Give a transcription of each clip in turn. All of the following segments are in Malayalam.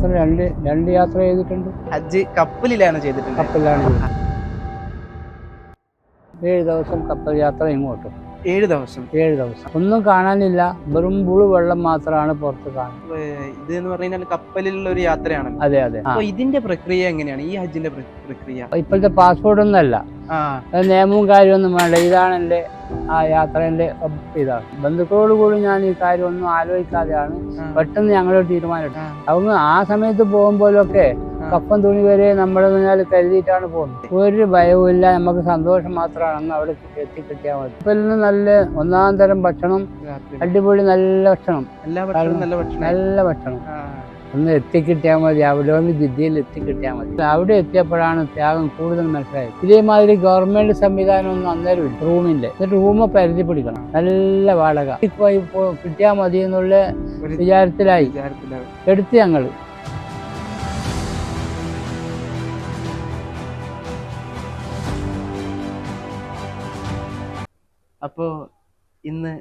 യാത്ര രണ്ട് യാത്ര ചെയ്തിട്ടുണ്ട്. ഹജ്ജ് കപ്പലിലാണ് ചെയ്തിട്ടുണ്ട്. കപ്പലിലാണ് ചെയ്തത്. 7 ദിവസം കപ്പൽ യാത്ര ഇങ്ങോട്ടും. 7 ദിവസം. 7 ദിവസം ഒന്നും കാണാനില്ല, വെറും പുളു വെള്ളം മാത്രമാണ് പുറത്ത് കാണുന്നത്. ഇത് എന്ന് പറഞ്ഞാൽ കപ്പലിലുള്ള ഒരു യാത്രയാണ്. അതെ അതെ. അപ്പൊ ഇതിന്റെ പ്രക്രിയ എങ്ങനെയാണ്, ഈ ഹജ്ജിന്റെ പ്രക്രിയ? ഇപ്പോഴത്തെ പാസ്പോർട്ട് ഒന്നല്ല, നിയമവും കാര്യമൊന്നും വേണ്ട. ഇതാണ് എൻ്റെ ആ യാത്രേന്റെ ഇതാണ്. ബന്ധുക്കളോട് കൂടി ഞാൻ ഈ കാര്യം ഒന്നും ആലോചിക്കാതെയാണ് പെട്ടെന്ന് ഞങ്ങളൊരു തീരുമാനം. அவங்க ആ സമയത്ത് പോകുമ്പോഴൊക്കെ കപ്പം തുണി വരെ നമ്മുടെ മുന്നിൽ കരുതിയിട്ടാണ് പോകുന്നത്. ഒരു ഭയവും ഇല്ല, നമുക്ക് സന്തോഷം മാത്രമാണ്. അന്ന് അവിടെ എത്തിക്കിട്ടിയാൽ മതി. കപ്പലിൽ നിന്ന് നല്ല ഒന്നാം തരം ഭക്ഷണം, അടിപൊളി നല്ല ഭക്ഷണം, നല്ല ഭക്ഷണം ഒന്ന് എത്തിക്കിട്ടിയാൽ മതി. അവിടെ ഒന്ന് ജിദ്ദയിൽ എത്തിക്കിട്ടിയാൽ മതി. അവിടെ എത്തിയപ്പോഴാണ് ത്യാഗം കൂടുതൽ മനസ്സിലായത്. ഇതേമാതിരി ഗവൺമെന്റ് സംവിധാനം ഒന്നും അന്നേരം ഇല്ല. റൂമില്ല, എന്നിട്ട് റൂമ് പരിധി പിടിക്കണം, നല്ല വാടക. ഇപ്പൊ കിട്ടിയാൽ മതി എന്നുള്ള വിചാരത്തിലായി എടുത്ത് ഞങ്ങൾ. അപ്പോൾ ഇന്ന്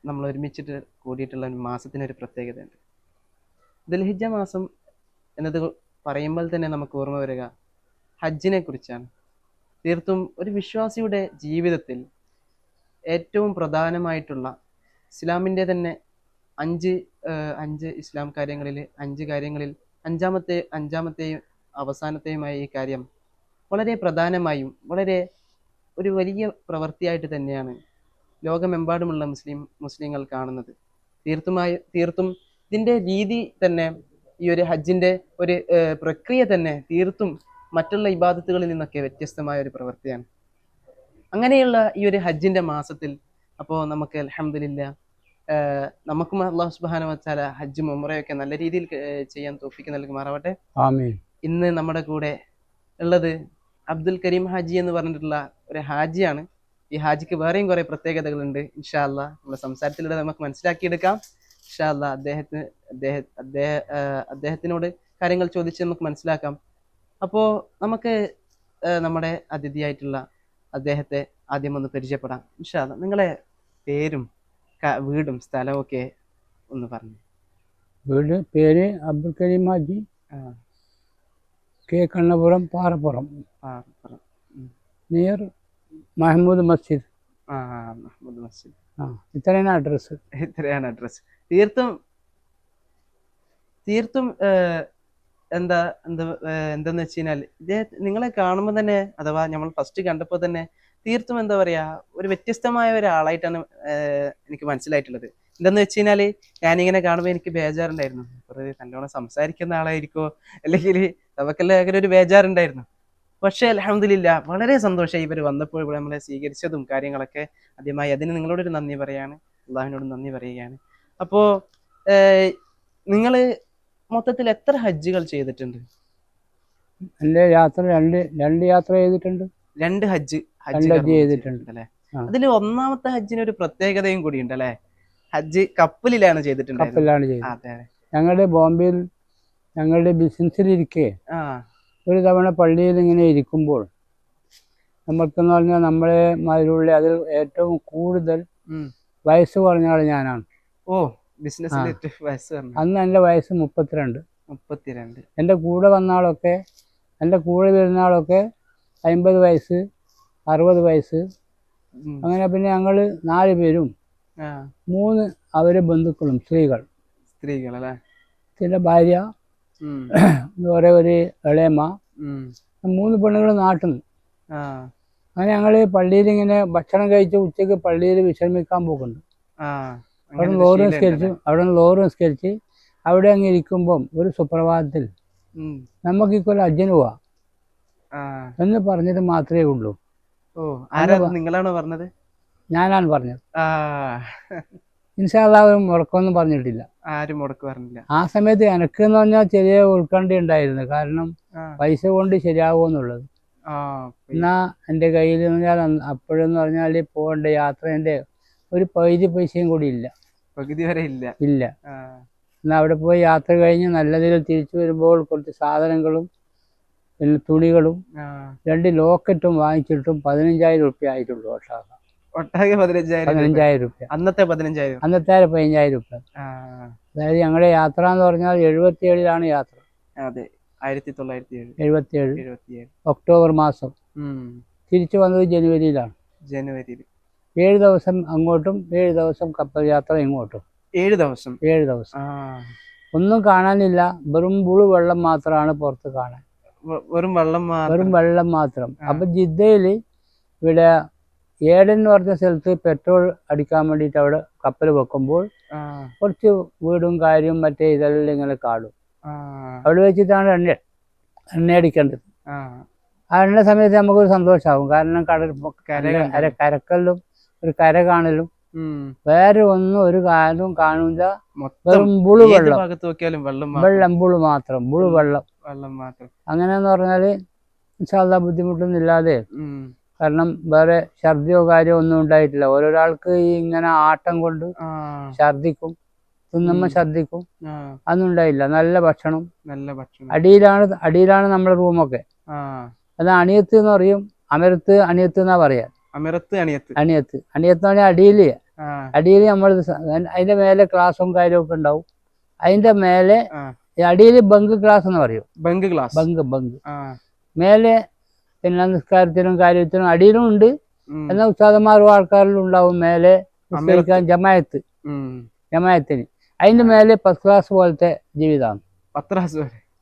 നമ്മൾ ഒരുമിച്ചിട്ട് കൂടിയിട്ടുള്ള ഒരു മാസത്തിനൊരു പ്രത്യേകതയുണ്ട്. ദുൽഹിജ്ജ മാസം എന്നത് പറയുമ്പോൾ തന്നെ നമുക്ക് ഓർമ്മ വരിക ഹജ്ജിനെ കുറിച്ചാണ്. തീർത്തും ഒരു വിശ്വാസിയുടെ ജീവിതത്തിൽ ഏറ്റവും പ്രധാനമായിട്ടുള്ള ഇസ്ലാമിൻ്റെ തന്നെ അഞ്ച് ഇസ്ലാം കാര്യങ്ങളിൽ 5 കാര്യങ്ങളിൽ അഞ്ചാമത്തെയും അവസാനത്തെയുമായ ഈ കാര്യം വളരെ പ്രധാനമായും വളരെ ഒരു വലിയ പ്രവൃത്തിയായിട്ട് തന്നെയാണ് ലോകമെമ്പാടുമുള്ള മുസ്ലിങ്ങൾ കാണുന്നത്. തീർത്തും ഇതിൻ്റെ രീതി തന്നെ, ഈ ഒരു ഹജ്ജിൻ്റെ ഒരു പ്രക്രിയ തന്നെ തീർത്തും മറ്റുള്ള ഇബാദത്തുകളിൽ നിന്നൊക്കെ വ്യത്യസ്തമായ ഒരു പ്രവൃത്തിയാണ്. അങ്ങനെയുള്ള ഈ ഒരു ഹജ്ജിൻ്റെ മാസത്തിൽ അപ്പോൾ നമുക്ക് അൽഹംദുലില്ലാ നമുക്കും അല്ലാഹു സുബ്ഹാനഹു വ തആല ഹജ്ജും ഉംറയൊക്കെ നല്ല രീതിയിൽ ചെയ്യാൻ തൗഫീഖ് നൽകുമാറാവട്ടെ. ആമീൻ. ഇന്ന് നമ്മുടെ കൂടെ ഉള്ളത് അബ്ദുൽ കരീം ഹാജി എന്ന് പറഞ്ഞിട്ടുള്ള ഒരു ഹാജിയാണ്. ഈ ഹാജിക്ക് വേറെയും കുറെ പ്രത്യേകതകളുണ്ട്. ഇൻഷാ അല്ലാഹ് നമ്മുടെ സംസാരത്തിലൂടെ നമുക്ക് മനസ്സിലാക്കിയെടുക്കാം. ഇൻഷാ അല്ലാഹ് അദ്ദേഹത്തിനോട് കാര്യങ്ങൾ ചോദിച്ച് നമുക്ക് മനസ്സിലാക്കാം. അപ്പോൾ നമുക്ക് നമ്മുടെ അതിഥിയായിട്ടുള്ള അദ്ദേഹത്തെ ആദ്യം ഒന്ന് പരിചയപ്പെടാം. ഇൻഷാ അല്ലാഹ് നിങ്ങളെ പേരും വീടും സ്ഥലവും ഒക്കെ ഒന്ന് പറഞ്ഞു. പേര് അബ്ദുൽ കരീം ഹാജി, കെ കണ്ണപുരം, പാറപ്പുറം, നിയർ മഹമ്മൂദ് മസ്ജിദ്. മഹമ്മൂദ് മസ്ജിദ്. ഇത്രയാണ് അഡ്രസ്സ്. തീർത്തും എന്താന്ന് വെച്ച് കഴിഞ്ഞാൽ നിങ്ങളെ കാണുമ്പോൾ തന്നെ, അഥവാ നമ്മൾ ഫസ്റ്റ് കണ്ടപ്പോൾ തന്നെ തീർത്തും എന്താ പറയാ, ഒരു വ്യത്യസ്തമായ ഒരാളായിട്ടാണ് എനിക്ക് മനസ്സിലായിട്ടുള്ളത്. എന്താന്ന് വെച്ച് കഴിഞ്ഞാല് ഞാനിങ്ങനെ കാണുമ്പോൾ എനിക്ക് ബേജാറുണ്ടായിരുന്നു, നല്ലോണം സംസാരിക്കുന്ന ആളായിരിക്കോ, അല്ലെങ്കിൽ നമുക്കെല്ലാം അങ്ങനെ ഒരു ബേജാറുണ്ടായിരുന്നു. പക്ഷേ അൽഹംദുലില്ലാ വളരെ സന്തോഷമായി ഇവർ വന്നപ്പോൾ ഇവിടെ നമ്മളെ സ്വീകരിച്ചതും കാര്യങ്ങളൊക്കെ. ആദ്യമായി അതിന് നിങ്ങളോടൊരു നന്ദി പറയാണ്, അള്ളാഹുവിനോട് നന്ദി പറയുകയാണ്. അപ്പോൾ നിങ്ങൾ മൊത്തത്തിൽ എത്ര ഹജ്ജുകൾ ചെയ്തിട്ടുണ്ട്? എൻ്റെ യാത്ര രണ്ട് യാത്ര ചെയ്തിട്ടുണ്ട്. 2 ഹജ്ജ് ചെയ്തിട്ടുണ്ട് അല്ലേ? അതിൽ ഒന്നാമത്തെ ഹജ്ജിന് ഒരു പ്രത്യേകതയും കൂടി ഉണ്ട് അല്ലേ? ഹജ്ജ് കപ്പലിലാണ് ചെയ്തിട്ടുണ്ട്. കപ്പലിലാണ് ചെയ്തത്. ഞങ്ങളുടെ ബോംബെയിൽ ഞങ്ങളുടെ ബിസിനസ്സിലിരിക്കെ ഒരു തവണ പള്ളിയിൽ ഇങ്ങനെ ഇരിക്കുമ്പോൾ നമ്മൾക്കെന്ന് പറഞ്ഞാൽ നമ്മളെ മാതിരിയുള്ള അതിൽ ഏറ്റവും കൂടുതൽ വയസ്സ് കുറഞ്ഞ ആൾ ഞാനാണ്. അന്ന് എൻ്റെ വയസ്സ് 32. എൻ്റെ കൂടെ വന്ന ആളൊക്കെ, എൻ്റെ കൂടെ വരുന്ന ആളൊക്കെ 50 വയസ്സ്, 60 വയസ്സ്. അങ്ങനെ പിന്നെ ഞങ്ങൾ 4 പേരും 3 അവരെ ബന്ധുക്കളും സ്ത്രീകളല്ലേ, ചില ഭാര്യ, വേറെ ഒരു ഇളയമ്മ, 3 പെണ്ണുങ്ങൾ നാട്ടിൽ നിന്ന്. അങ്ങനെ ഞങ്ങൾ പള്ളിയിൽ ഇങ്ങനെ ഭക്ഷണം കഴിച്ച് ഉച്ചയ്ക്ക് പള്ളിയിൽ വിശ്രമിക്കാൻ പോകുന്നുണ്ട്. അവിടെ നിന്ന് ലോറ് നിസ്കരിച്ച് അവിടെ അങ്ങ് ഇരിക്കുമ്പം ഒരു സുപ്രഭാതത്തിൽ നമുക്ക് ഇക്കൊല്ലം ഹജ്ജിന് പോവാം എന്ന് പറഞ്ഞത് മാത്രമേ ഉള്ളൂ. നിങ്ങളാണോ പറഞ്ഞത്? ഞാനാണ് പറഞ്ഞത്. ഇൻഷാ അല്ലാഹ് മുടക്കമൊന്നും പറഞ്ഞിട്ടില്ല, ആരും മുടക്ക് പറഞ്ഞില്ല. ആ സമയത്ത് എനക്കെന്ന് പറഞ്ഞാൽ ചെറിയ ഉത്കണ്ഠ ഉണ്ടായിരുന്നു, കാരണം പൈസ കൊണ്ട് ശരിയാവുമെന്നുള്ളത്. എന്നാ എൻ്റെ കയ്യിൽ അപ്പോഴെന്ന് പറഞ്ഞാൽ പോകേണ്ട യാത്രേൻ്റെ ഒരു പകുതി പൈസയും കൂടി ഇല്ല, പകുതി വരെ ഇല്ല. എന്നാൽ അവിടെ പോയി യാത്ര കഴിഞ്ഞ് നല്ല രീതിയിൽ തിരിച്ചു വരുമ്പോൾ കുറച്ച് സാധനങ്ങളും പിന്നെ തുണികളും 2 ലോക്കറ്റും വാങ്ങിച്ചിട്ടും 15,000 റുപ്യ ആയിട്ടുള്ളൂ. ഒട്ടാകെ 15,000 റുപ്യ. അന്നത്തെ 15,000 റുപ്യ. അതായത് ഞങ്ങളുടെ യാത്ര എന്ന് പറഞ്ഞാൽ 77-ലാണ് യാത്ര. അതെ 1977. 77 ഒക്ടോബർ മാസം. തിരിച്ചു വന്നത് ജനുവരിയിലാണ്. ജനുവരിയിൽ 7 ദിവസം അങ്ങോട്ടും 7 ദിവസം കപ്പൽ യാത്ര ഇങ്ങോട്ടും. 7 ദിവസം. 7 ദിവസം ഒന്നും കാണാനില്ല, വെറും ബുളു വെള്ളം മാത്രമാണ് പുറത്ത് കാണാൻ. വെറും വെള്ളം മാത്രം. അപ്പൊ ജിദ്ദയിൽ ഇവിടെ ഏഡൻ എന്ന് പറഞ്ഞ സ്ഥലത്ത് പെട്രോൾ അടിക്കാൻ വേണ്ടിയിട്ട് അവിടെ കപ്പൽ വെക്കുമ്പോൾ കുറച്ച് വീടും കാര്യവും മറ്റേ ഇതെല്ലാം ഇങ്ങനെ കാണും. അവിടെ വെച്ചിട്ടാണ് എണ്ണ അടിക്കേണ്ടത്. ആ എണ്ണ സമയത്ത് നമുക്കൊരു സന്തോഷമാകും. കാരണം കരക്കല്ലും ഒരു കര കാണലും വേറെ ഒന്നും ഒരു കാര്യവും കാണില്ല. വെറും ബുളു വെള്ളം ബുളു മാത്രം, ബുളു വെള്ളം മാത്രം. അങ്ങനെയെന്ന് പറഞ്ഞാല് ഇൻഷാല്ലാ ബുദ്ധിമുട്ടൊന്നും ഇല്ലാതെ. കാരണം വേറെ ഛർദിയോ കാര്യമോ ഒന്നും ഉണ്ടായിട്ടില്ല. ഓരോരാൾക്ക് ഈ ഇങ്ങനെ ആട്ടം കൊണ്ട് ഛർദിക്കും, തിന്നുമ്പോ ഛർദിക്കും, അതൊന്നും ഉണ്ടായില്ല. നല്ല ഭക്ഷണം. അടിയിലാണ് നമ്മുടെ റൂമൊക്കെ. അത് അണിയത്ത് എന്ന് പറയും, അമരത്ത് അണിയത്ത് എന്നാ പറയാ. അണിയത്ത് എന്ന് പറഞ്ഞാൽ അടിയിൽ നമ്മൾ അതിന്റെ മേലെ ക്ലാസ്സും കാര്യമൊക്കെ ഉണ്ടാവും. അതിന്റെ മേലെ അടിയിൽ ബങ്ക് ക്ലാസ് എന്ന് പറയും. ബങ്ക് മേലെ പിന്നെ നിസ്കാരത്തിനും കാര്യത്തിനും അടിയിലും ഉണ്ട്. എന്നാൽ ഉസ്താദന്മാരും ആൾക്കാരിലും ഉണ്ടാവും മേലെ നിസ്കരിക്കാൻ ജമായത്തിന്. അതിന്റെ മേലെ ഫസ്റ്റ് ക്ലാസ് പോലത്തെ ജീവിതമാണ്.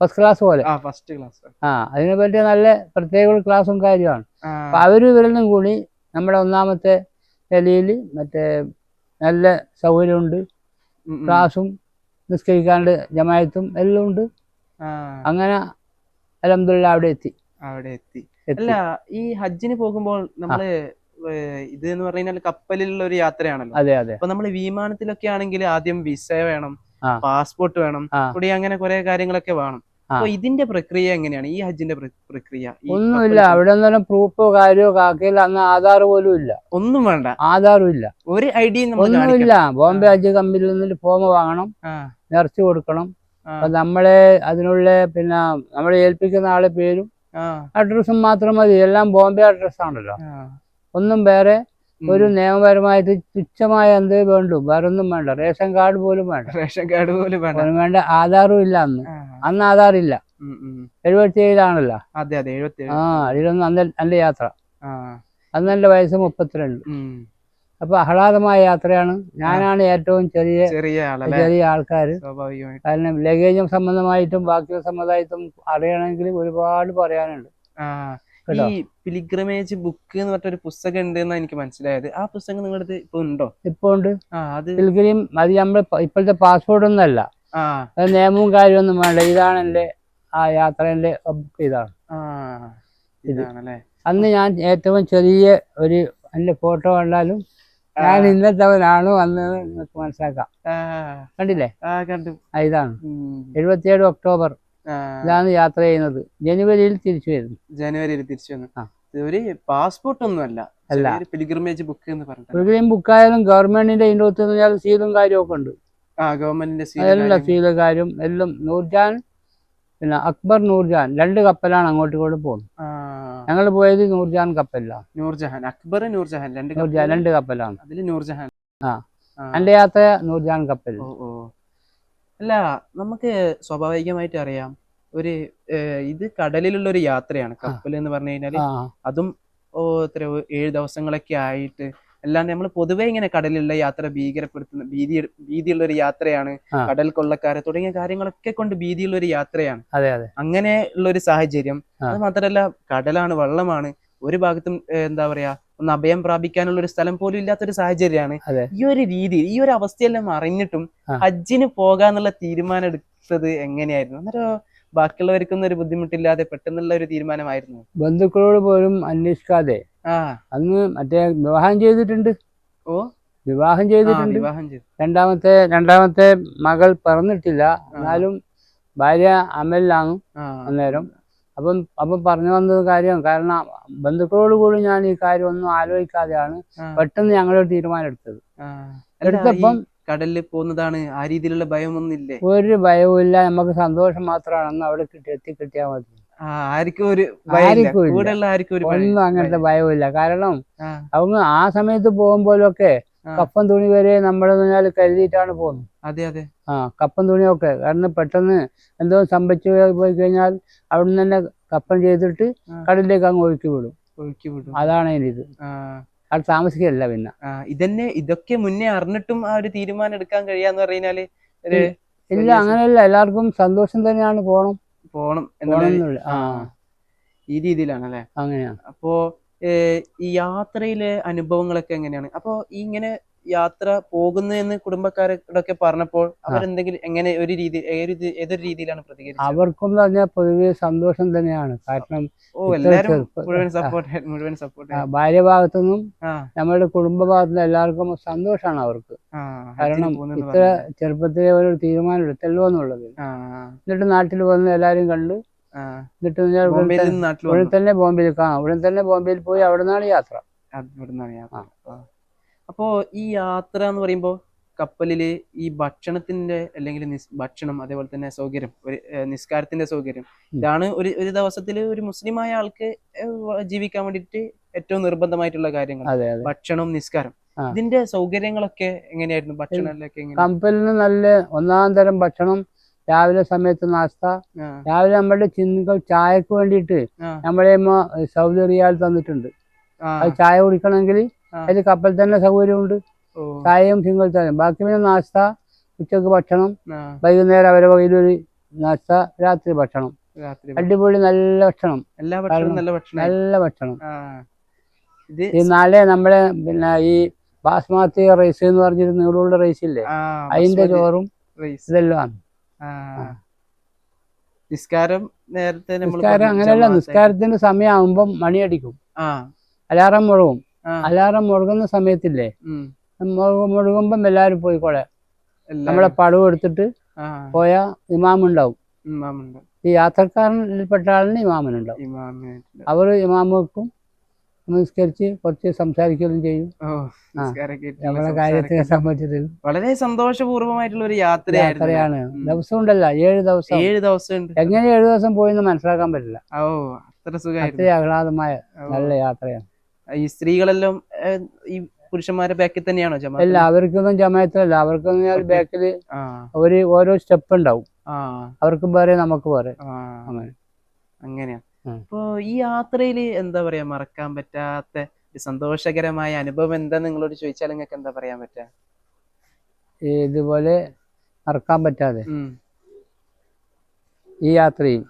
ഫസ്റ്റ് ക്ലാസ് പോലെ. അതിനെ പറ്റി നല്ല പ്രത്യേക ക്ലാസ്സും കാര്യമാണ്. അപ്പൊ ഇവരെല്ലാം കൂടി നമ്മുടെ ഒന്നാമത്തെ നിലയിൽ മറ്റേ നല്ല സൗകര്യമുണ്ട്. ക്ലാസ്സും നിസ്കരിക്കാണ്ട് ജമായത്തും എല്ലാം ഉണ്ട്. അങ്ങനെ അൽഹംദുലില്ലാഹ് അവിടെ എത്തി. അല്ല, ഈ ഹജ്ജിന് പോകുമ്പോൾ നമ്മള് ഇത് എന്ന് പറഞ്ഞാൽ കപ്പലിലുള്ള ഒരു യാത്രയാണല്ലോ. അതെ. അപ്പൊ നമ്മള് വിമാനത്തിലൊക്കെ ആണെങ്കിൽ ആദ്യം വിസ വേണം, പാസ്പോർട്ട് വേണം, കൂടി അങ്ങനെ കുറെ കാര്യങ്ങളൊക്കെ വേണം. അപ്പൊ ഇതിന്റെ പ്രക്രിയ എങ്ങനെയാണ്, ഈ ഹജ്ജിന്റെ പ്രക്രിയ? ഒന്നുമില്ല, അവിടെ ഒന്നും പ്രൂഫോ കാര്യമോ കാക്കയില്ല. അന്ന് ആധാർ പോലും ഇല്ല, ഒന്നും വേണ്ട, ആധാറും ഇല്ല, ഒരു ഐഡിയ ഒന്നുമില്ല. ബോംബെ ഹജ്ജ് കമ്പനിയിൽ നിന്നിട്ട് ഫോം വാങ്ങണം, നിറച്ചു കൊടുക്കണം. അപ്പൊ നമ്മളെ അതിനുള്ള പിന്നെ നമ്മളെ ഏൽപ്പിക്കുന്ന ആളെ പേരും അഡ്രസ്സും മാത്രം മതി. എല്ലാം ബോംബെ അഡ്രസ് ആണല്ലോ. ഒന്നും വേറെ ഒരു നിയമപരമായിട്ട് തുച്ഛമായ എന്തേ വേണ്ടു, വേറെ ഒന്നും വേണ്ട. റേഷൻ കാർഡ് പോലും വേണ്ട. ആധാറും ഇല്ല അന്ന് ആധാറില്ല. 77-ലാണല്ലോ. അതിലൊന്നും അന്ന് യാത്ര. അന്ന് എൻ്റെ വയസ്സ് 32. അപ്പൊ ആഹ്ലാദമായ യാത്രയാണ്. ഞാനാണ് ഏറ്റവും ചെറിയ ആൾക്കാര്. കാരണം ലഗേജും സംബന്ധമായിട്ടും ബാക്കി സംബന്ധമായിട്ടും അറിയണമെങ്കിൽ ഒരുപാട് പറയാനുണ്ട്. ഈ പിലിഗ്രിമേജ് ബുക്ക് എന്ന് പറഞ്ഞൊരു പുസ്തകം ഉണ്ട് എന്നാ എനിക്ക് മനസ്സിലായത്. ആ പുസ്തകം നിങ്ങളുടെ അടുത്ത് ഇപ്പൊ ഉണ്ടോ? ഇപ്പൊ ഉണ്ട്. പിൽഗ്രിം അത് നമ്മൾ ഇപ്പോഴത്തെ പാസ്പോർട്ട് ഒന്നല്ല, അത് നിയമവും കാര്യമൊന്നും വേണ്ട. ഇതാണ് എൻ്റെ ആ യാത്രേന്റെ ഇതാണ്. അന്ന് ഞാൻ ഏറ്റവും ചെറിയ ഒരു എൻ്റെ ഫോട്ടോ കണ്ടാലും ഞാൻ ഇന്നത്തവനാണോ അന്ന് നിങ്ങൾക്ക് മനസ്സിലാക്കാം. കണ്ടില്ലേ? ഇതാണ് 77 ഒക്ടോബർ. ഇതാണ് യാത്ര ചെയ്യുന്നത്. ജനുവരിയിൽ തിരിച്ചു വരുന്നു. ഒരു പാസ്പോർട്ട് ഒന്നും അല്ല, പിലിഗ്രിമേജ് ബുക്ക് എന്ന് പറഞ്ഞു. പിലിഗ്രിം ബുക്കായാലും ഗവൺമെന്റിന്റെ ഇതിന്റെ ഒത്ത് സീലും കാര്യമൊക്കെ ഉണ്ട്. ഗവൺമെന്റിന്റെ സീലും കാര്യം എല്ലാം. നൂർജാൻ പിന്നെ അക്ബർ നൂർജാൻ 2 കപ്പലാണ് അങ്ങോട്ടും ഇങ്ങോട്ടും പോകുന്നത്. ഞങ്ങൾ പോയത് നൂർജാൻ കപ്പലിലാണ്. അക്ബർ നൂർജഹാൻ 2 കപ്പലാണ്. നൂർജഹാൻ എന്റെ യാത്ര നൂർജാൻ കപ്പൽ. അല്ല, നമുക്ക് സ്വാഭാവികമായിട്ട് അറിയാം, ഒരു ഇത് കടലിലുള്ള ഒരു യാത്രയാണ് കപ്പൽ എന്ന് പറഞ്ഞു കഴിഞ്ഞാല്. അതും 7 ദിവസങ്ങളൊക്കെ ആയിട്ട്. അല്ലാണ്ട് നമ്മൾ പൊതുവെ ഇങ്ങനെ കടലിലുള്ള യാത്ര ഭീകരപ്പെടുത്തുന്ന ഭീതിയുള്ള ഒരു യാത്രയാണ്. കടൽ കൊള്ളക്കാരെ തുടങ്ങിയ കാര്യങ്ങളൊക്കെ കൊണ്ട് ഭീതിയുള്ള ഒരു യാത്രയാണ്. അങ്ങനെ ഉള്ള ഒരു സാഹചര്യം. അത് മാത്രമല്ല, കടലാണ്, വെള്ളമാണ്, ഒരു ഭാഗത്തും എന്താ പറയാ ഒന്ന് അഭയം പ്രാപിക്കാനുള്ള ഒരു സ്ഥലം പോലും ഇല്ലാത്തൊരു സാഹചര്യമാണ്. ഈ ഒരു രീതിയിൽ, ഈ ഒരു അവസ്ഥയെല്ലാം അറിഞ്ഞിട്ടും ഹജ്ജിന് പോകാന്നുള്ള തീരുമാനം എടുത്തത് എങ്ങനെയായിരുന്നു? അന്നേരം ബാക്കിയുള്ളവർക്കൊന്നും ഒരു ബുദ്ധിമുട്ടില്ലാതെ പെട്ടെന്നുള്ള ഒരു തീരുമാനമായിരുന്നു? ബന്ധുക്കളോട് പോലും അന്വേഷിക്കാതെ അന്ന് മറ്റേ വിവാഹം ചെയ്തിട്ടുണ്ട്. രണ്ടാമത്തെ മകൾ പിറന്നിട്ടില്ല. എന്നാലും ഭാര്യ അമലിലാണ് അന്നേരം. അപ്പം പറഞ്ഞു വന്നത് കാര്യം, കാരണം ബന്ധുക്കളോട് കൂടി ഞാൻ ഈ കാര്യം ഒന്നും ആലോചിക്കാതെയാണ് പെട്ടെന്ന് ഞങ്ങളൊരു തീരുമാനം എടുത്തപ്പം കടലിൽ പോകുന്നതാണ്. ആ രീതിയിലുള്ള ഭയമൊന്നും ഇല്ലേ? ഒരു ഭയവും ഇല്ല, നമുക്ക് സന്തോഷം മാത്രമാണ്. അന്ന് അവിടെ എത്തിക്കിട്ടിയാൽ മതി. ഒന്നും അങ്ങനത്തെ ഭയവും ഇല്ല. കാരണം அவங்க ആ സമയത്ത് പോകുമ്പോഴൊക്കെ കപ്പൻ തുണി വരെ നമ്മുടെ മുന്നിൽ കരുതിയിട്ടാണ് പോകുന്നത്. അതെ അതെ. കപ്പൻ തുണിയൊക്കെ കാരണം പെട്ടെന്ന് എന്തോ സംഭവിച്ചു പോയി കഴിഞ്ഞാൽ അവിടെ നിന്ന് തന്നെ കപ്പൻ ചെയ്തിട്ട് കടലിലേക്ക് അങ്ങ് ഒഴുക്കി വിടും. അതാണ് അതിൻ്റെ ഇത്. അവിടെ താമസിക്കില്ല പിന്നെ. ഇതൊക്കെ മുന്നേ അറിഞ്ഞിട്ടും ആ ഒരു തീരുമാനം എടുക്കാൻ കഴിയാന്ന് പറഞ്ഞാല് ഇല്ല, അങ്ങനെയല്ല. എല്ലാവർക്കും സന്തോഷം തന്നെയാണ് പോണം ഈ രീതിയിലാണല്ലേ. അങ്ങനെയാണ്. അപ്പോ ഈ യാത്രയിലെ അനുഭവങ്ങളൊക്കെ എങ്ങനെയാണ്? അപ്പോ ഇങ്ങനെ യാത്ര പോകുന്നതെന്ന് കുടുംബക്കാരോടൊക്കെ പറഞ്ഞപ്പോൾ അവരെന്തെങ്കിലും എങ്ങനെ ഏതൊരു രീതിയിലാണ് പ്രതികരിച്ചത്? അവർക്കും പറഞ്ഞാൽ പൊതുവെ സന്തോഷം തന്നെയാണ്. കാരണം മുഴുവൻ സപ്പോർട്ട് ഭാര്യ ഭാഗത്തുനിന്നും നമ്മുടെ കുടുംബ ഭാഗത്തുനിന്നും എല്ലാവർക്കും സന്തോഷമാണ് അവർക്ക്. കാരണം ഇത്ര ചെറുപ്പത്തിലെ ഒരു തീരുമാനം എടുത്തല്ലോ എന്നുള്ളത്. എന്നിട്ട് നാട്ടിൽ വന്ന് എല്ലാരും കണ്ട് എന്നിട്ട് ഉടൻ തന്നെ ബോംബെയിൽ പോയി അവിടെ നിന്നാണ് യാത്ര. അപ്പോ ഈ യാത്ര എന്ന് പറയുമ്പോൾ കപ്പലില് ഈ ഭക്ഷണത്തിന്റെ അല്ലെങ്കിൽ ഭക്ഷണം അതേപോലെ തന്നെ സൗകര്യം, ഒരു നിസ്കാരത്തിന്റെ സൗകര്യം, ഇതാണ് ഒരു ദിവസത്തിൽ ഒരു മുസ്ലിമായ ആൾക്ക് ജീവിക്കാൻ വേണ്ടിയിട്ട് ഏറ്റവും നിർബന്ധമായിട്ടുള്ള കാര്യങ്ങൾ. ഭക്ഷണവും നിസ്കാരം, ഇതിന്റെ സൗകര്യങ്ങളൊക്കെ എങ്ങനെയായിരുന്നു? ഭക്ഷണം കപ്പലിന് നല്ല ഒന്നാം തരം ഭക്ഷണം, രാവിലെ സമയത്ത് നാസ്ത, രാവിലെ നമ്മുടെ ചിന്തകൾ ചായക്ക് വേണ്ടിയിട്ട് നമ്മളെ സൗദി റിയാൽ തന്നിട്ടുണ്ട്. അത് ചായ കുടിക്കണമെങ്കിൽ അതിൽ കപ്പൽ തന്നെ സൗകര്യമുണ്ട്. ചായയും സിംഗിൾ ചായയും. ബാക്കി പിന്നെ നാസ്ത, ഉച്ചക്ക് ഭക്ഷണം, വൈകുന്നേരം അവരെ വകയിലൊരു നാസ്ത, രാത്രി ഭക്ഷണം. അടിപൊളി നല്ല ഭക്ഷണം, നല്ല ഭക്ഷണം. ഈ നാളെ നമ്മളെ പിന്നെ ഈ ബാസ്മതി റൈസ് എന്ന് പറഞ്ഞിട്ട് നീളമുള്ള റൈസ് ഇല്ലേ, അതിന്റെ ചോറും ഇതെല്ലാം. നിസ്കാരം അങ്ങനെയല്ല, നിസ്കാരത്തിന്റെ സമയമാകുമ്പം മണിയടിക്കും, അലാറം മുഴങ്ങും. അലാറം മുഴങ്ങുന്ന സമയത്തില്ലേ, മുഴങ്ങുമ്പം എല്ലാരും പോയിക്കോളെ നമ്മളെ പടവ് എടുത്തിട്ട് പോയ ഇമാമുണ്ടാവും. ഈ യാത്രക്കാരനിൽപ്പെട്ട ആളിന് ഇമാമനുണ്ടാവും. അവർ ഇമാമുക്കും നമസ്കരിച്ച് കുറച്ച് സംസാരിക്കുകയും ചെയ്യും. നമ്മളെ കാര്യത്തെ സംബന്ധിച്ചിട്ട് വളരെ സന്തോഷപൂർവ്വമായിട്ടുള്ള ഒരു യാത്രയാണ്. ദിവസം ഉണ്ടല്ല, 7 ദിവസം. എങ്ങനെ 7 ദിവസം പോയെന്ന് മനസ്സിലാക്കാൻ പറ്റില്ല. അത്ര ആഹ്ലാദമായ നല്ല യാത്രയാണ്. ഈ സ്ത്രീകളെല്ലാം ഈ പുരുഷന്മാരെ ബാക്കിൽ തന്നെയാണോ ജമാഅത്ത്? അല്ല, അവർക്കൊന്നും ജമാഅത്തല്ല. അവർക്ക് ബാക്കിൽ ഓരോ സ്റ്റെപ്പ് ഉണ്ടാവും. അവർക്ക് വേറെ നമുക്ക് വേറെ. അങ്ങനെയാ. അപ്പൊ ഈ യാത്രയില് എന്താ പറയാ, മറക്കാൻ പറ്റാത്ത സന്തോഷകരമായ അനുഭവം എന്താ നിങ്ങളോട് ചോദിച്ചാൽ നിങ്ങൾക്ക് എന്താ പറയാൻ പറ്റുക? ഇതുപോലെ മറക്കാൻ പറ്റാതെ ഈ യാത്രയിൽ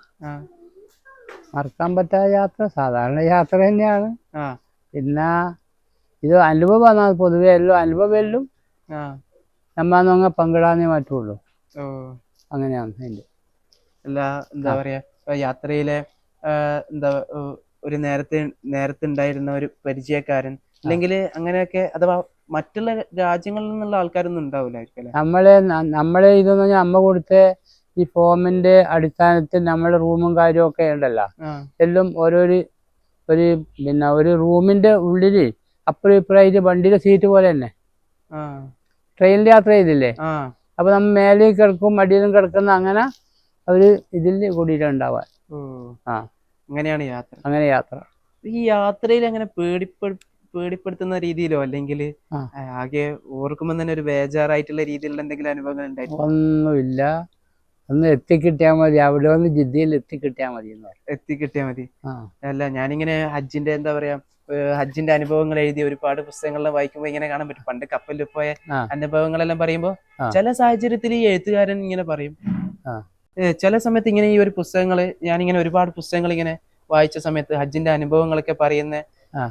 മറക്കാൻ പറ്റാത്ത യാത്ര സാധാരണ യാത്ര തന്നെയാണ്. പിന്നെ ഇത് അനുഭവമാണ്. പൊതുവെ എല്ലാം അനുഭവമെല്ലാം നമ്മ പങ്കിടാനേ പറ്റുള്ളൂ. അങ്ങനെയാണ് അതിന്റെ എന്താ പറയാ, യാത്രയിലെ ഒരു നേരത്തെ ഉണ്ടായിരുന്ന ഒരു പരിചയക്കാരൻ അല്ലെങ്കിൽ അങ്ങനെയൊക്കെ, അഥവാ മറ്റുള്ള രാജ്യങ്ങളിൽ നിന്നുള്ള ആൾക്കാരൊന്നും ഉണ്ടാവില്ലായിരിക്കും. നമ്മളെ ഇതെന്ന് പറഞ്ഞാൽ അമ്മ കൊടുത്ത ഈ ഫോമിന്റെ അടിസ്ഥാനത്തിൽ നമ്മളെ റൂമും കാര്യവും ഒക്കെ ഉണ്ടല്ലോ, എല്ലാം പിന്നെ ഒരു റൂമിന്റെ ഉള്ളില് അപ്പുറം ഇപ്പുറമായിട്ട് വണ്ടിയുടെ സീറ്റ് പോലെ തന്നെ ട്രെയിനിൽ യാത്ര ചെയ്തില്ലേ, അപ്പൊ നമ്മ മേലേക്ക് കിടക്കും അടിയിലും കിടക്കുന്ന അങ്ങനെ അവര് ഇതിൽ കൂടിയിട്ടുണ്ടാവാൻ. അങ്ങനെയാണ് യാത്ര. അങ്ങനെ യാത്ര. ഈ യാത്രയിൽ അങ്ങനെ പേടിപ്പെടുത്തുന്ന രീതിയിലോ അല്ലെങ്കിൽ ആകെ ഓർക്കുമ്പോൾ തന്നെ ഒരു ബേജാറായിട്ടുള്ള രീതിയിലുള്ള എന്തെങ്കിലും അനുഭവങ്ങൾ ഉണ്ടായിരുന്നു? ഒന്നുമില്ല. ഒന്ന് എത്തിക്കിട്ടിയാൽ മതി, അവിടെ വന്ന് ജിദ്ദയിൽ എത്തിക്കിട്ടിയാൽ മതി. എത്തിക്കിട്ടിയാൽ മതി. അല്ല, ഞാനിങ്ങനെ ഹജ്ജിന്റെ എന്താ പറയാ, ഹജ്ജിന്റെ അനുഭവങ്ങൾ എഴുതി ഒരുപാട് പുസ്തകങ്ങളെല്ലാം വായിക്കുമ്പോൾ ഇങ്ങനെ കാണാൻ പറ്റും. പണ്ട് കപ്പലിൽ പോയ അനുഭവങ്ങളെല്ലാം പറയുമ്പോൾ ചില സാഹചര്യത്തിൽ ഈ എഴുത്തുകാരൻ ഇങ്ങനെ പറയും, ചില സമയത്ത് ഇങ്ങനെ ഈ ഒരു പുസ്തകങ്ങള്, ഞാനിങ്ങനെ ഒരുപാട് പുസ്തകങ്ങൾ ഇങ്ങനെ വായിച്ച സമയത്ത് ഹജ്ജിന്റെ അനുഭവങ്ങളൊക്കെ പറയുന്ന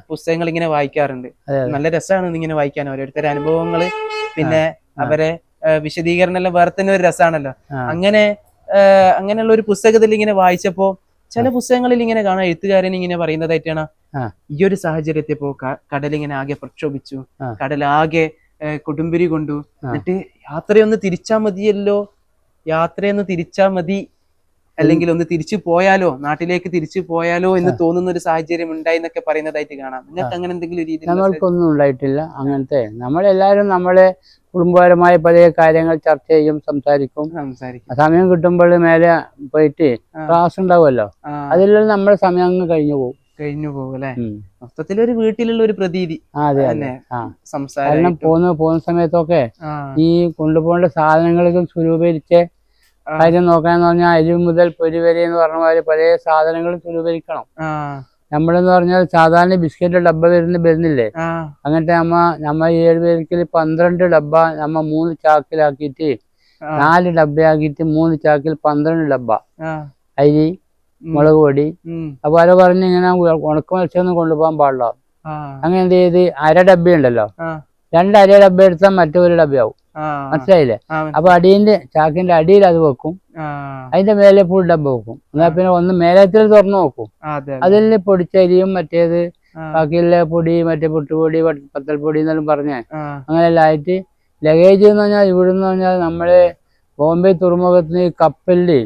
പുസ്തകങ്ങൾ ഇങ്ങനെ വായിക്കാറുണ്ട്. നല്ല രസമാണ് ഇങ്ങനെ വായിക്കാൻ ഓരോരുത്തരുടെ അനുഭവങ്ങള്, പിന്നെ അവരെ വിശദീകരണം എല്ലാം വേറെ തന്നെ ഒരു രസമാണല്ലോ. അങ്ങനെയുള്ള ഒരു പുസ്തകത്തിൽ ഇങ്ങനെ വായിച്ചപ്പോ ചില പുസ്തകങ്ങളിൽ ഇങ്ങനെ കാണാം എഴുത്തുകാരൻ ഇങ്ങനെ പറയുന്നതായിട്ടാണ്, ഈ ഒരു സാഹചര്യത്തെ ഇപ്പോ കടലിങ്ങനെ ആകെ പ്രക്ഷോഭിച്ചു, കടലാകെ കൊടുമ്പിരി കൊണ്ടു, എന്നിട്ട് യാത്രയൊന്ന് തിരിച്ചാ മതി അല്ലെങ്കിൽ ഒന്ന് തിരിച്ചു പോയാലോ, നാട്ടിലേക്ക് തിരിച്ചു പോയാലോ എന്ന് തോന്നുന്ന ഒരു സാഹചര്യം ഉണ്ടായി എന്നൊക്കെ പറയുന്നതായിട്ട് കാണാം. നിങ്ങൾക്ക് അങ്ങനെ എന്തെങ്കിലും രീതി? നമ്മൾക്കൊന്നും ഉണ്ടായിട്ടില്ല അങ്ങനത്തെ. നമ്മളെല്ലാവരും നമ്മളെ കുടുംബപരമായ പല കാര്യങ്ങൾ ചർച്ച ചെയ്യും, സംസാരിക്കും. സമയം കിട്ടുമ്പോൾ മേലെ പോയിട്ട് ക്ലാസ് ഉണ്ടാവുമല്ലോ, അതിലെല്ലാം നമ്മുടെ സമയം അങ്ങ് കഴിഞ്ഞു പോകും. കഴിഞ്ഞു പോകും അല്ലെ. ഉം. മൊത്തത്തിൽ ഒരു വീട്ടിലുള്ള ഒരു പ്രതീതി അതെ അതെ. തന്നെ ആ സംസാരം. കാരണം പോകുന്ന സമയത്തൊക്കെ ഈ കൊണ്ടുപോകേണ്ട സാധനങ്ങളൊക്കെ സ്വരൂപരിച്ച കാര്യം നോക്കാന്ന് പറഞ്ഞാൽ അരി മുതൽ പൊരി വരെ എന്ന് പറഞ്ഞ മാതിരി പല സാധനങ്ങളും സ്വരൂപരിക്കണം. നമ്മളെന്ന് പറഞ്ഞാൽ സാധാരണ ബിസ്ക്കറ്റ് ഡബ്ബ വരുന്നില്ലേ, അങ്ങനത്തെ നമ്മ 7 പേർക്ക് 12 ഡബ്ബ നമ്മ 3 ചാക്കിലാക്കിയിട്ട് 4 ഡബ്ബയാക്കിയിട്ട് 3 ചാക്കിൽ 12 ഡബ്ബ അരി മുളക് പൊടി. അപ്പൊ ആരോ പറഞ്ഞ് ഇങ്ങനെ ഉണക്ക മത്സ്യമൊന്നും കൊണ്ടുപോകാൻ പാടില്ല. അങ്ങനെ എന്ത് ചെയ്ത് അര ഡബ്ബ ഉണ്ടല്ലോ, 2 അര ഡബ്ബ എടുത്താൽ മറ്റൊരു ഡബ്ബയാവും. മനസ്സിലായില്ലേ? അപ്പൊ ചാക്കിന്റെ അടിയിൽ അത് വെക്കും, അതിന്റെ മേലെ ഫുൾ ഡബ്ബ വെക്കും. എന്നാ പിന്നെ ഒന്ന് മേലത്തിൽ തുറന്നു നോക്കും, അതിൽ പൊടിച്ചരിയും മറ്റേത് ബാക്കിയുള്ള പൊടി, മറ്റേ പുട്ടുപൊടി, പത്തൽപ്പൊടി എന്നെല്ലാം പറഞ്ഞേ അങ്ങനെല്ലാം ആയിട്ട് ലഗേജ് എന്ന് പറഞ്ഞാൽ ഇവിടുന്ന് പറഞ്ഞാൽ നമ്മള് ബോംബെ തുറമുഖത്തിന് കപ്പലില്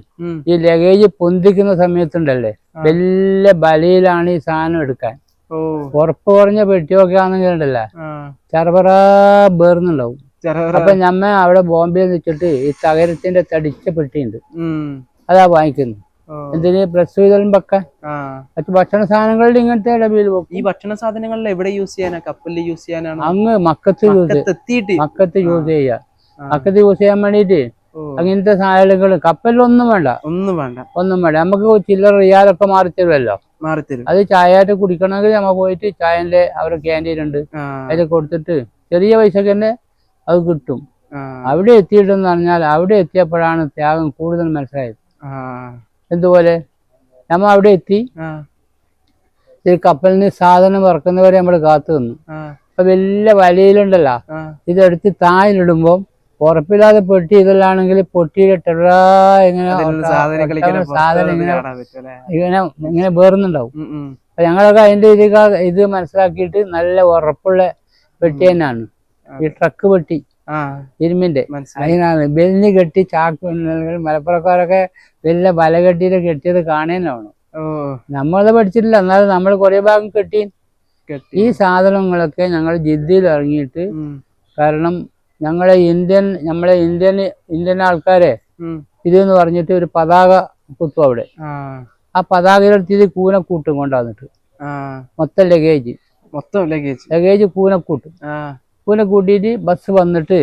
ഈ ലഗേജ് പൊന്തിക്കുന്ന സമയത്തുണ്ടല്ലേ വലിയ ബലയിലാണ് ഈ സാധനം എടുക്കാൻ. ഉറപ്പ് കുറഞ്ഞ പെട്ടിയൊക്കെ ആണെങ്കിൽ ഉണ്ടല്ലേ ചെറുപറ ബേർന്നുണ്ടാവും. അപ്പൊ ഞമ്മ അവിടെ ബോംബെ വെച്ചിട്ട് ഈ തകരത്തിന്റെ തടിച്ച പെട്ടിയുണ്ട്, അതാ വാങ്ങിക്കുന്നു. എന്തിന് പ്രസ്തുതം വെക്കാൻ. ഭക്ഷണ സാധനങ്ങളുടെ ഇങ്ങനത്തെ ഡബിയിൽ വെക്കും. ഈ ഭക്ഷണ സാധനങ്ങളിൽ എവിടെ യൂസ് ചെയ്യാനാ? കപ്പലിൽ യൂസ് ചെയ്യാനാണ്. അങ്ങ് മക്കത്ത് മക്കത്ത് യൂസ് ചെയ്യാ. മക്കത്ത് യൂസ് ചെയ്യാൻ വേണ്ടിട്ട് അങ്ങനത്തെ സാധനങ്ങൾ കപ്പലിലൊന്നും വേണ്ട, ഒന്നും വേണ്ട. നമുക്ക് ചില്ലറ റിയാലൊക്കെ മാറിത്തരുമല്ലോ, അത് ചായയായിട്ട് കുടിക്കണമെങ്കിൽ നമ്മ പോയിട്ട് ചായന്റെ അവരുടെ ക്യാൻറ്റീൻ ഉണ്ട്, അതിൽ കൊടുത്തിട്ട് ചെറിയ പൈസക്ക് തന്നെ അത് കിട്ടും. അവിടെ എത്തിയിട്ടെന്ന് പറഞ്ഞാൽ അവിടെ എത്തിയപ്പോഴാണ് ത്യാഗം കൂടുതൽ മനസ്സിലായത്. എന്തുപോലെ നമ്മ അവിടെ എത്തി, ഈ കപ്പലിന് സാധനം ഇറക്കുന്നവരെ നമ്മൾ കാത്തു നിന്നു. അപ്പൊ വലിയ വലയിലുണ്ടല്ലോ, ഇതെടുത്ത് താഴിലിടുമ്പോ ഉറപ്പില്ലാതെ പെട്ടി ഇതിലാണെങ്കിൽ പൊട്ടിയുടെ ടെറാ ഇങ്ങനെ സാധനം ഇങ്ങനെ വേറുന്നുണ്ടാവും. അപ്പൊ ഞങ്ങളൊക്കെ അതിന്റെ ഇത് മനസ്സിലാക്കിയിട്ട് നല്ല ഉറപ്പുള്ള പെട്ടി തന്നെയാണ് ഈ ട്രക്ക് പെട്ടി, ഇരുമ്പിന്റെ. അതിനാണ് ബെല്ലിന് കെട്ടി ചാക്ക്. മലപ്പുറക്കാരൊക്കെ വലിയ വല കെട്ടിയിട്ട് കെട്ടിയത് കാണാനാണ്. നമ്മളത് പഠിച്ചിട്ടില്ല, എന്നാലും നമ്മൾ കുറെ ഭാഗം കെട്ടി. ഈ സാധനങ്ങളൊക്കെ ഞങ്ങൾ ജിദ്ദയിൽ ഇറങ്ങിയിട്ട്, കാരണം നമ്മളെ ഇന്ത്യൻ ആൾക്കാരെ ഇതെന്ന് പറഞ്ഞിട്ട് ഒരു പതാക കുത്തും അവിടെ. ആ പതാകയിലെടുത്ത് കൂനക്കൂട്ടും കൊണ്ടുവന്നിട്ട് മൊത്തം ലഗേജ് കൂനക്കൂട്ടും. കൂനെ കൂട്ടിയിട്ട് ബസ് വന്നിട്ട്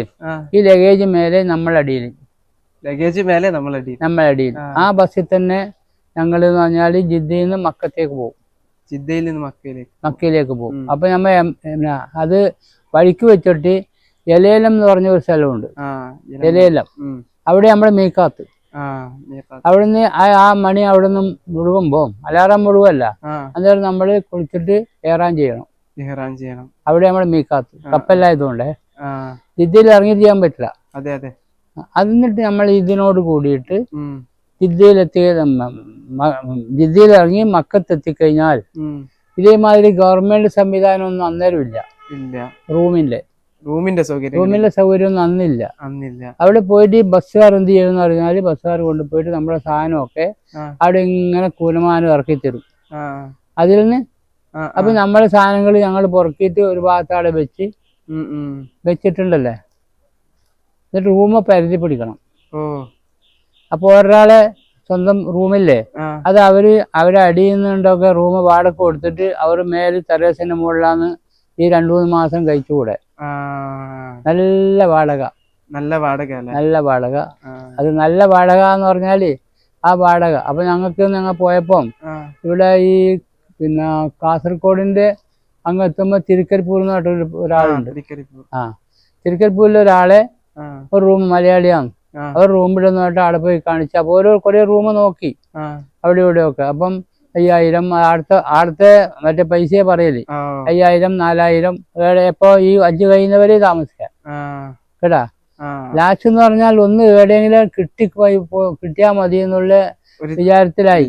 ഈ ലഗേജ് മേലെ നമ്മളടിയിൽ ആ ബസ്സിൽ തന്നെ ഞങ്ങൾ എന്ന് പറഞ്ഞാൽ ജിദ്ദയിൽ നിന്ന് മക്കത്തേക്ക് പോകും. മക്കയിലേക്ക് പോകും. അപ്പൊ നമ്മ അത് വഴിക്ക് വെച്ചിട്ട് എലേലം എന്ന് പറഞ്ഞ ഒരു സ്ഥലമുണ്ട്, എലേലം. അവിടെ നമ്മളെ മീക്കാത്ത്. അവിടുന്ന് ആ മണി അവിടെ നിന്ന് മുഴുകുമ്പോ അലാറം മുഴുവല്ല, അന്നേരം നമ്മള് കുളിച്ചിട്ട് ഏറാൻ ചെയ്യണം. അവിടെ നമ്മള് മീക്കാത്ത്. കപ്പലായതുകൊണ്ട് ജിദ്ദയിൽ ഇറങ്ങി ചെയ്യാൻ പറ്റില്ല. എന്നിട്ട് നമ്മൾ ഇതിനോട് കൂടിയിട്ട് ജിദ്ദയിൽ ഇറങ്ങി മക്കത്തെത്തിക്കഴിഞ്ഞാൽ ഇതേമാതിരി ഗവൺമെന്റ് സംവിധാനം ഒന്നും അന്നേരം ഇല്ല. റൂമിന്റെ സൗകര്യം ഒന്നും അന്നില്ല. അവിടെ പോയിട്ട് ബസ്സുകാർ എന്ത് ചെയ്യുമെന്ന് പറഞ്ഞാല് ബസ്സുകാർ കൊണ്ടുപോയിട്ട് നമ്മുടെ സാധനമൊക്കെ അവിടെ ഇങ്ങനെ കൂനമാനം ഇറക്കി തരും. അതിൽ നിന്ന് അപ്പൊ നമ്മളെ സാധനങ്ങൾ ഞങ്ങൾ പുറക്കിയിട്ട് ഒരു ഭാഗത്ത് അവിടെ വെച്ചിട്ടുണ്ടല്ലേ. എന്നിട്ട് റൂമ് പരിധി. അപ്പൊ ഒരാളെ സ്വന്തം റൂമില്ലേ, അത് അവരെ അടിയിൽ നിന്നുണ്ടൊക്കെ റൂം വാടക കൊടുത്തിട്ട് അവർ മേല് ടെറസിന്റെ മുകളിലാന്ന് ഈ 2-3 മാസം കഴിച്ചുകൂടെ. നല്ല വാടക. അത് നല്ല വാടക എന്ന് പറഞ്ഞാല് ആ വാടക. അപ്പൊ ഞങ്ങൾ പോയപ്പം ഇവിടെ ഈ പിന്നെ കാസർഗോഡിന്റെ അങ്ങ് എത്തുമ്പോ തിരുക്കരിപ്പൂർ എന്ന് പറഞ്ഞ ഒരാളുണ്ട്. തിരുക്കരിപ്പൂരിലെ ഒരാളെ ഒരു റൂം മലയാളിയാണ്. അവർ റൂമിലൊന്നും ആയിട്ട് അവിടെ പോയി കാണിച്ചു. അപ്പൊ കുറെ റൂം നോക്കി അവിടെ ഇവിടെയൊക്കെ. അപ്പം 5000 അടുത്ത മറ്റേ പൈസയെ പറയല് 5000 4000 എപ്പോ ഈ ഹജ്ജ് കഴിയുന്നവരെ താമസിക്കാം കേട്ടാ. ലാസ്റ്റ് എന്ന് പറഞ്ഞാൽ ഒന്ന് എവിടെയെങ്കിലും കിട്ടിയാ മതി എന്നുള്ള വിചാരത്തിലായി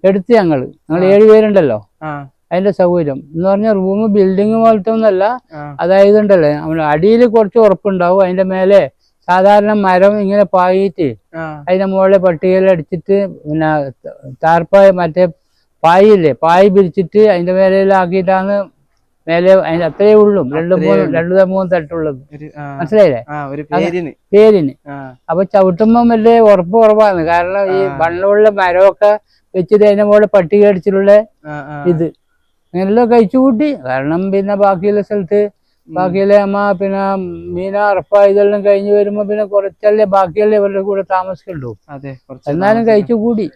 എടുത്ത് ഞങ്ങൾ 7 പേരുണ്ടല്ലോ. അതിന്റെ സൗകര്യം എന്ന് പറഞ്ഞാൽ റൂം ബിൽഡിങ് പോലത്തെ ഒന്നല്ല. അതായത് ഉണ്ടല്ലേ നമ്മുടെ അടിയിൽ കുറച്ച് ഉറപ്പുണ്ടാവും, അതിന്റെ മേലെ സാധാരണ മരം ഇങ്ങനെ പായിട്ട് അതിന്റെ മുകളിൽ പട്ടികയിലടിച്ചിട്ട് പിന്നെ താർപ്പായ മറ്റേ പായില്ലേ, പായ് പിരിച്ചിട്ട് അതിന്റെ മേലെയാക്കിയിട്ടാണ് മേലെ അതിന്റെ അത്രയേ ഉള്ളൂ. 2-3 തട്ടുള്ളത് മനസ്സിലായില്ലേ പേരിന്. അപ്പൊ ചവിട്ടുമ്പോ വലിയ ഉറപ്പ് കുറവാണ്. കാരണം ഈ വണ്ണമുള്ള മരമൊക്കെ വെച്ചിട്ട് അതിനെ പോലെ പട്ടിക അടിച്ചിട്ടുള്ള ആ, ആ. ഇത് എല്ലാം കഴിച്ചു കൂട്ടി. കാരണം പിന്നെ ബാക്കിയുള്ള സ്ഥലത്ത് ബാക്കിയുള്ള അമ്മ പിന്നെ മീന അറപ്പ ഇതെല്ലാം കഴിഞ്ഞ് വരുമ്പോ പിന്നെ കുറച്ചല്ലേ ബാക്കിയല്ലേ ഇവരുടെ കൂടെ താമസിക്കുള്ളൂ. അതെ, കുറച്ച് എന്നാലും കഴിച്ചു കൂടി.